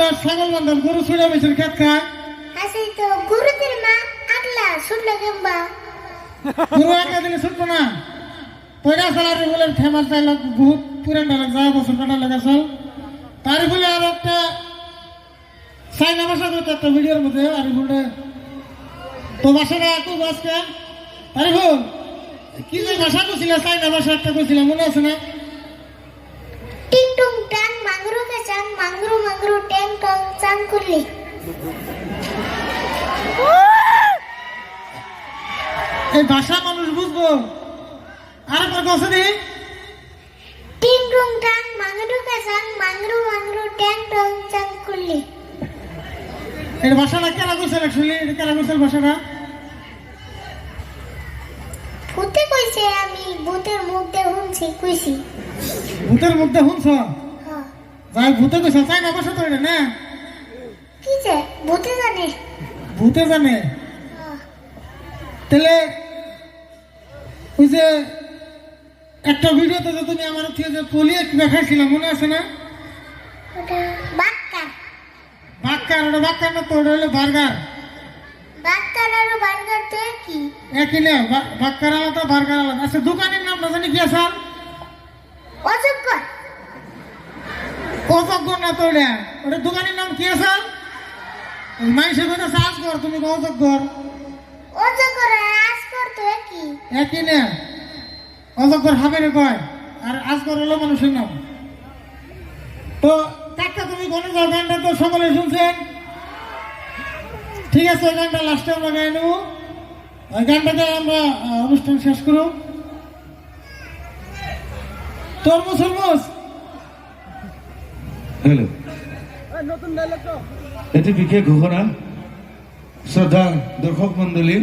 বান্দার ছাগল বান্দার গরু ছুড়ে বেছেন খেত খায় আছে তো গুরুদের মা আগলা শুনলে কেমবা গরু একটা দিনে ছুটবো না পয়লা সালারে বলে ফেমাস ডায়লগ বহুত পুরান ডায়লগ যা বছর কাটা লাগাছল তার ফলে আর একটা চাইনা ভাষা করতে একটা ভিডিওর মধ্যে আর বলে তো ভাষাটা একটু আজকে আরে ভুল কি যে ভাষা কইছিল চাইনা ভাষা একটা কইছিল মনে আছে না টিং টুং টাং মাংরু কে চাং মাংরু মাংরু টেং টং চাং কুলি এই ভাষা মানুষ বুঝবো আর একবার কথা দিই টিং টুং টাং মাংরু কে চাং মাংরু মাংরু টেং টং চাং কুলি এই ভাষাটা কেন কইছিল অ্যাকচুয়ালি এটা কেন কইছিল ভাষাটা ভূতে কইছে আমি ভূতের মুখ দিয়ে শুনছি কইছি ভূতের মধ্যে শুনছ হ্যাঁ যাই ভূতে কইছ চাইনা ভাষা তো এটা না কি যে ভূতে জানে ভূতে জানে হ্যাঁ তাহলে ওই যে একটা ভিডিওতে যে তুমি আমার থেকে যে কলিয়ে দেখাইছিলাম মনে আছে না ওটা বাক্কা বাক্কার ওটা বাক্কার না তো ওটা হলো বার্গার বাক্কার আর বার্গার তো কি একই না বাক্কার আলাদা বার্গার আলাদা আচ্ছা দোকানের নাম না জানি কি আসাল অযোগ্য অযোগ্য না তো ওটা ওটা দোকানের নাম কি আসাল মানুষের কথা সাজ কর তুমি অযোগ্য অযোগ্য আজ করতো কি একই না অযোগ্যর হাবের কয় আর আজকর হলো মানুষের নাম তো কাকা তুমি কোন গানটা তো সকলে শুনছেন ঠিক আছে ওই গানটা লাস্টে আমরা গাই নেব ওই গানটাকে আমরা অনুষ্ঠান শেষ করব তরমুজ তরমুজ হ্যালো এটি বিশেষ ঘোষণা শ্রদ্ধা দর্শক মন্ডলী